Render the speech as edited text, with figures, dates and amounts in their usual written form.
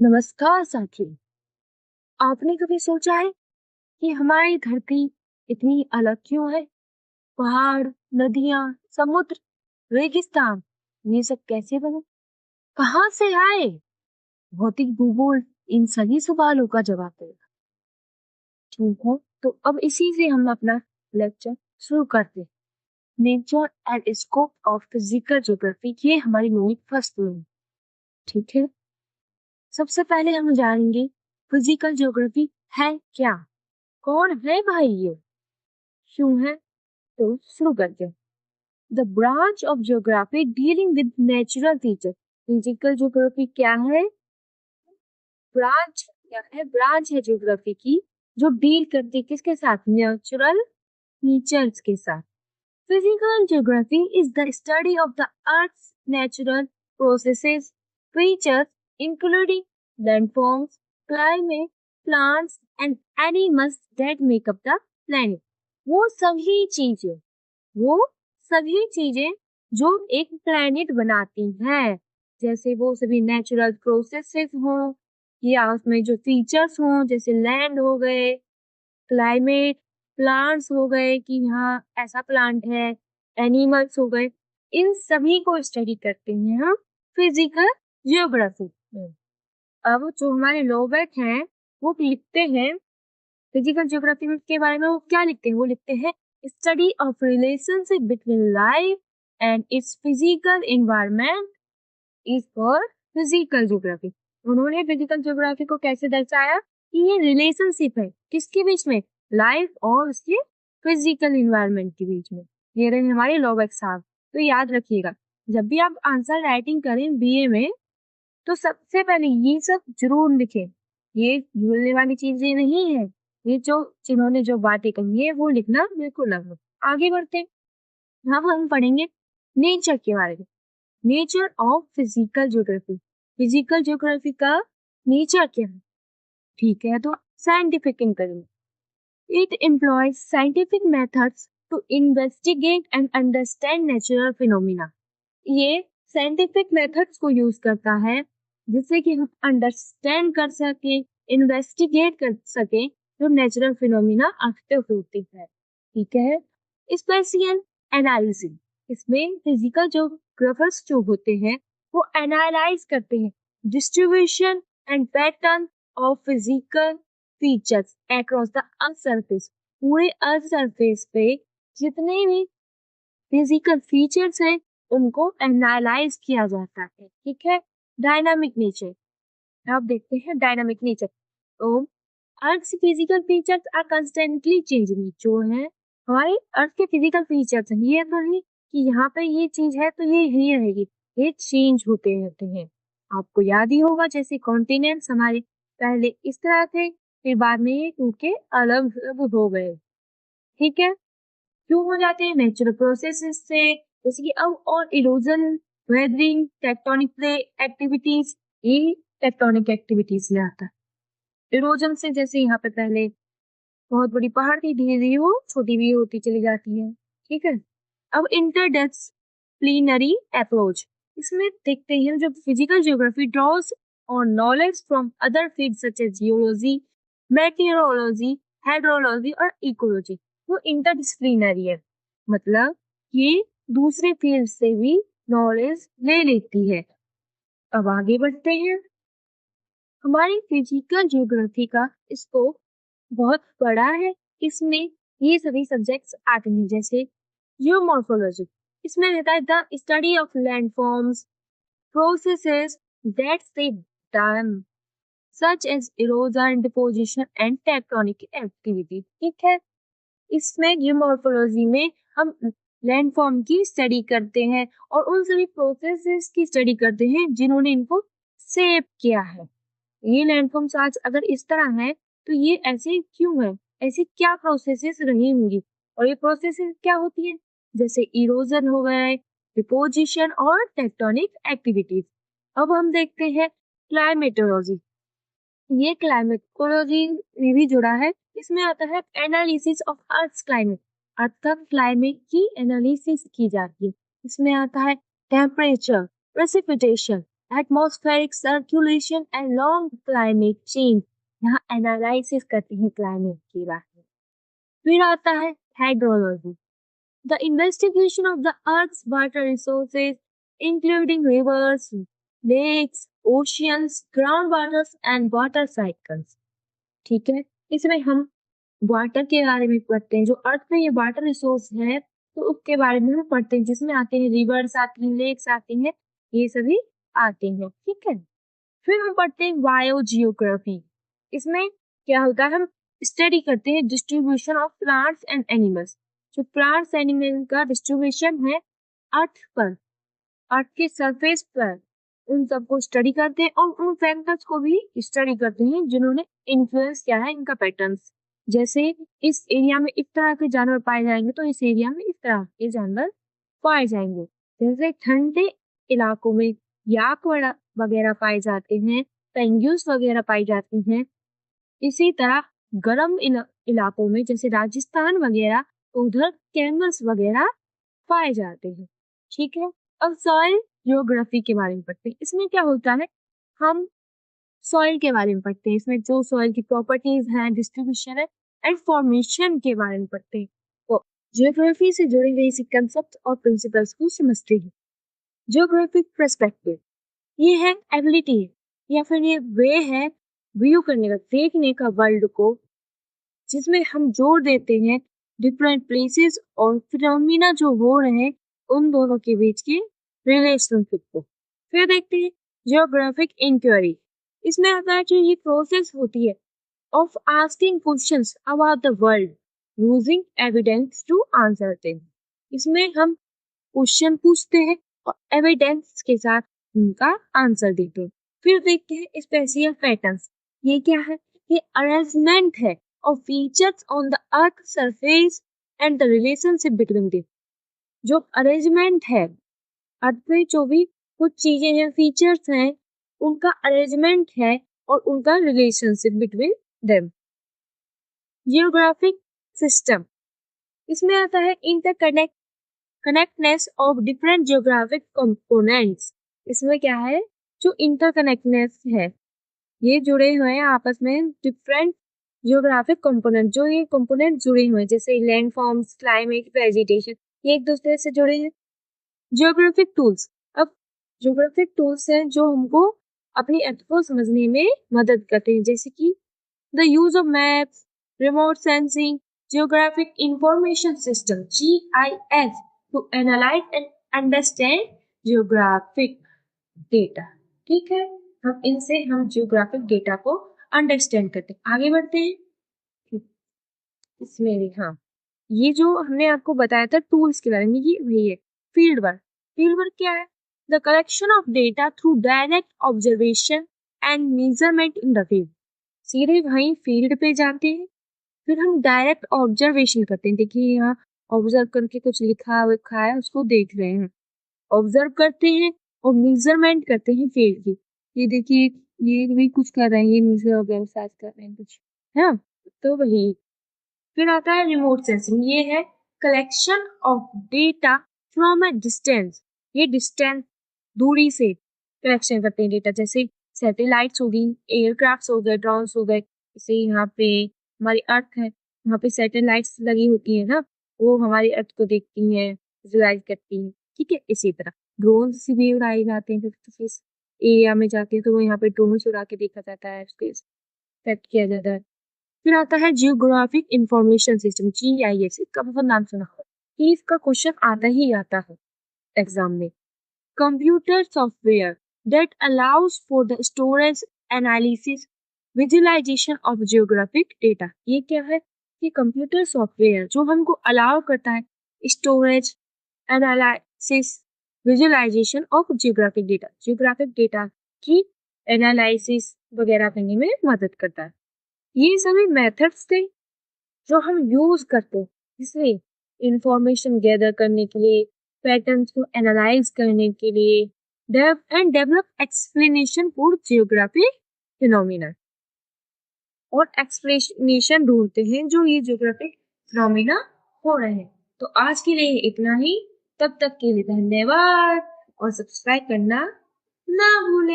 नमस्कार साथी। आपने कभी सोचा है कि हमारी धरती इतनी अलग क्यों है? पहाड़, नदियां, समुद्र, रेगिस्तान, ये सब कैसे बने? कहाँ से आए? भौतिक भूगोल इन सभी सवालों का जवाब देगा। ठीक है, तो अब इसी से हम अपना लेक्चर शुरू करते हैं। Nature and scope of physical geography, ये हमारी यूनिट फर्स्ट में है। ठीक है, सबसे पहले हम जानेंगे फिजिकल ज्योग्राफी है क्या। कौन है भाई ये, क्यों है? तो शुरू करते हैं। The branch of geography dealing with natural feature. Physical geography क्या है? ब्रांच क्या है? ब्रांच है ज्योग्राफी की जो डील करती है किसके साथ? नेचुरल फीचर्स के साथ। Physical geography is the study of the earth natural processes, features including landforms, climate, plants and animals that make up the planet. वो सभी चीजें वो सभी चीजें जो एक प्लैनेट बनाती हैं, जैसे वो सभी नेचुरल प्रोसेसेस हों या उसमें जो फीचर्स हों, जैसे लैंड हो गए, क्लाइमेट, प्लांट्स हो गए कि यहाँ ऐसा प्लांट है, एनिमल्स हो गए, इन सभी को स्टडी करते हैं हम फिजिकल जियोग्राफी में। अब जो हमारे लोबेट हैं वो लिखते हैं फिजिकल ज्योग्राफी के बारे में। वो क्या लिखते हैं? वो लिखते हैं study of relationship between life and it's physical environment is for physical geography. उन्होंने फिजिकल ज्योग्राफी को कैसे दर्शाया कि ये रिलेशनशिप है किसके बीच में? लाइफ और उसके फिजिकल एनवायरनमेंट के बीच में। ये रहे हमारे लॉबेक साहब। तो याद रखिएगा, जब भी आप आंसर राइटिंग करें बीए में, तो सबसे पहले ये सब जरूर लिखें। ये भूलने वाली चीजें नहीं है। ये जो जिन्होंने जो बातें कही है वो लिखना बिल्कुल ना भूलें। आगे बढ़ते हैं। अब हम पढ़ेंगे नेचर के बारे में। Nature of physical geography. Physical geography का नेचर क्या है? ठीक है, तो साइंटिफिक करेंगे। It employs scientific methods to investigate and understand natural phenomena. ये साइंटिफिक मेथड्स को यूज करता है जिससे कि हम अंडरस्टैंड कर सके, इन्वेस्टिगेट कर सके जो नेचुरल फिनोमिना एक्टिव होती है। ठीक है, स्पेशियल एनालिसिस। इसमें फिजिकल ज्योग्राफर्स जो होते हैं वो एनालाइज करते हैं distribution and pattern of physical features across the earth surface. पूरे अर्थ सरफेस पे जितने भी फिजिकल फीचर्स हैं उनको एनालाइज किया जाता है। ठीक है, डायनामिक नेचर। आप देखते हैं डायनामिक नेचर। तो earth physical features are constantly changing. जो है हमारे अर्थ के फिजिकल फीचर्स हैं, ये तो नहीं कि यहाँ पे ये चीज है तो ये ही रहेगी, ये चेंज होते रहते हैं। आपको याद ही होगा जैसे कॉन्टिनेंट्स हमारे पहले इस तरह थे, फिर बाद में ये टूट के अलग अलग हो गए। ठीक है, क्यों हो जाते हैं? नेचुरल प्रोसेसेस से, जैसे कि अब और erosion, weathering, tectonic play activities, ये टेक्टोनिक एक्टिविटीज में आता है। इरोजन से जैसे यहाँ पे पहले बहुत बड़ी पहाड़ थी, धीरे धीरे वो छोटी भी होती चली जाती है। ठीक है, अब इंटरडिसिप्लिनरी अप्रोच। इसमें देखते हैं जब physical geography draws on knowledge from other field such as geology, meteorology, hydrology और इकोलॉजी। वो इंटरडिसिप्लिनरी है, मतलब ये दूसरे फील्ड से भी नॉलेज ले लेती है। अब आगे बढ़ते हैं। हमारी फिजिकल ज्योग्राफी का स्कोप बहुत बड़ा है। इसमें ये सभी सब्जेक्ट्स आते हैं, जैसे जियोमॉर्फोलॉजी। इसमें रहता है the study of landforms, processes that shape them such as erosion, deposition and tectonic activity। ठीक है, इसमें जियोमॉर्फोलॉजी में हम लैंडफॉर्म की स्टडी करते हैं और उन सभी प्रोसेसेस की स्टडी करते हैं जिन्होंने इनको शेप किया है। ये लैंडफॉर्म्स आज अगर इस तरह है तो ये ऐसे क्यों है, ऐसी क्या प्रोसेसेस रही होंगी, और ये प्रोसेसेस क्या होती है? जैसे इरोजन हो गए, डिपोजिशन और टेक्टोनिक एक्टिविटीज। अब हम देखते हैं क्लाइमेटोलॉजी। ये क्लाइमेटोलॉजी में भी जुड़ा है। इसमें आता है एनालिसिस ऑफ अर्थ क्लाइमेट। अर्थ का क्लाइमेट की एनालिसिस की जाती है। इसमें आता है temperature, precipitation, atmospheric circulation and long climate change, यहाँ एनालिसिस करते हैं क्लाइमेट के बारे में। फिर आता है hydrology, the investigation of the earth's water resources including rivers, lakes, oceans, ground waters and water cycles. ठीक है, इसमें हम वाटर के बारे में पढ़ते हैं, जो अर्थ में ये वाटर रिसोर्स है तो उसके बारे में हम पढ़ते हैं, जिसमें आते हैं रिवर्स आती हैं, लेक्स आती हैं, ये सभी आते हैं। ठीक है, फिर हम पढ़ते हैं बायोजियोग्राफी। इसमें क्या होता है, हम स्टडी करते हैं distribution of plants and animals, जो प्लांट्स एनिमल का डिस्ट्रीब्यूशन है अर्थ पर, अर्थ के सरफेस पर, उन सबको स्टडी करते हैं और उन फैक्टर्स को भी स्टडी करते हैं जिन्होंने इन्फ्लुएंस किया है इनका पैटर्न्स। जैसे इस एरिया में इस तरह के जानवर पाए जाएंगे तो इस एरिया में इस तरह के जानवर पाए जाएंगे। जैसे ठंडे इलाकों में याक वगैरह पाए जाते हैं, पेंगुइन्स वगैरह पाई जाती हैं। इसी तरह गर्म इलाकों में जैसे राजस्थान वगैरह तो उधर कैमल्स वगैरह पाए जाते हैं। ठीक है, अब सॉइल जियोग्राफी के बारे में पढ़ते हैं। इसमें क्या होता है, हम सॉइल के बारे में पढ़ते हैं, इसमें जो सॉइल की प्रॉपर्टीज हैं, डिस्ट्रीब्यूशन है एंड फॉर्मेशन के बारे में पढ़ते हैं। तो जियोग्राफी से जुड़ी हुई इसी कंसेप्ट और प्रिंसिपल्स को समझते हैं। जियोग्राफिक पर्सपेक्टिव, ये है एबिलिटी या फिर ये वे है व्यू करने का, देखने का वर्ल्ड को, जिसमें हम जोर देते हैं डिफरेंट प्लेसेस और फिनोमिना जो हो रहे हैं उन दोनों के बीच की रिलेशनशिप को। फिर देखते हैं जियोग्राफिक इंक्वायरी। इसमें आता है जो ये प्रोसेस होती है of asking questions about the world using evidence to answer them. इसमें हम क्वेश्चन पूछते हैं और एविडेंस के साथ उनका आंसर देते हैं। फिर देखते हैं स्पेशियल पैटर्न्स। ये क्या है, ये अरेंजमेंट है of features on the earth surface and the relationship between them। जो अरेंजमेंट है अर्थ पे, जो भी कुछ चीजें हैं, फीचर्स हैं, उनका अरेंजमेंट है और उनका relationship between them. Geographic system, इसमें आता है कनेक्टनेस ऑफ डिफरेंट जियोग्राफिक कंपोनेंट्स। इसमें क्या है, जो इंटरकनेक्टनेस है, ये जुड़े हुए हैं आपस में डिफरेंट जियोग्राफिक कंपोनेंट, जो ये कंपोनेंट जुड़े हुए हैं, जैसे लैंड फॉर्म्स, क्लाइमेट, वेजिटेशन, ये एक दूसरे से जुड़े हैं। जियोग्राफिक टूल्स, अब जियोग्राफिक टूल्स हैं जो हमको अपनी अर्थ को समझने में मदद करते हैं, जैसे कि the use of maps, remote sensing, geographic information system GIS to analyse and understand geographic data. ठीक है, हम इनसे हम जियोग्राफिक डेटा को अंडरस्टैंड करते हैं। आगे बढ़ते हैं इसमें भी, हाँ, ये जो हमने आपको बताया था टूल्स के बारे में, ये वही है। फील्ड वर्क, फील्ड वर्क क्या है, the collection of data through direct observation and measurement in the field. सीधे वहीं फील्ड पे जाते हैं, फिर हम डायरेक्ट ऑब्जर्वेशन करते हैं। देखिए यहाँ ऑब्जर्व करके कुछ लिखा है उसको देख रहे हैं, ऑब्जर्व करते हैं और मेजरमेंट करते हैं फील्ड की। ये देखिए ये भी कुछ कर रहे हैं, ये मेजर वगैरह साथ कर रहे हैं कुछ, है ना, तो वही। फिर आता है रिमोट सेंसिंग, ये है collection of data from a distance. ये डिस्टेंस, दूरी से कलेक्शन करते हैं डेटा, जैसे सैटेलाइट्स हो गई, एयरक्राफ्ट हो गए, ड्रोन्स हो गए। जैसे यहाँ पे हमारी अर्थ है, वहाँ पे सैटेलाइट्स लगी होती है ना, वो हमारी अर्थ को देखती हैं, विजुअलाइज करती हैं। ठीक है, इसी तरह ड्रोन से भी उड़ाए जाते हैं, फिर एरिया में जाते हैं तो वो यहाँ पे ड्रोन से उड़ा के देखा जाता है, उसको सेट किया जाता है। फिर आता है जियोग्राफिक इंफॉर्मेशन सिस्टम GIS, इसका बहुत नाम सुना होगा, कि इसका क्वेश्चन आता ही आता है एग्जाम में। Computer software that allows for the storage, analysis, visualisation of geographic data. ये क्या है, कि कंप्यूटर सॉफ्टवेयर जो हमको अलाउ करता है storage, analysis, visualisation of geographic data, geographic data की एनालिसिस वगैरह करने में मदद करता है। ये सभी मेथड्स थे जो हम यूज करते हैं जिससे इंफॉर्मेशन गैदर करने के लिए, पैटर्न्स को एनालाइज करने के लिए, develop explanation for geography phenomena, और एक्सप्लेनेशन ढूंढते हैं जो ये जियोग्राफिक फिनोमिना हो रहे हैं। तो आज के लिए इतना ही, तब तक के लिए धन्यवाद और सब्सक्राइब करना ना भूलें।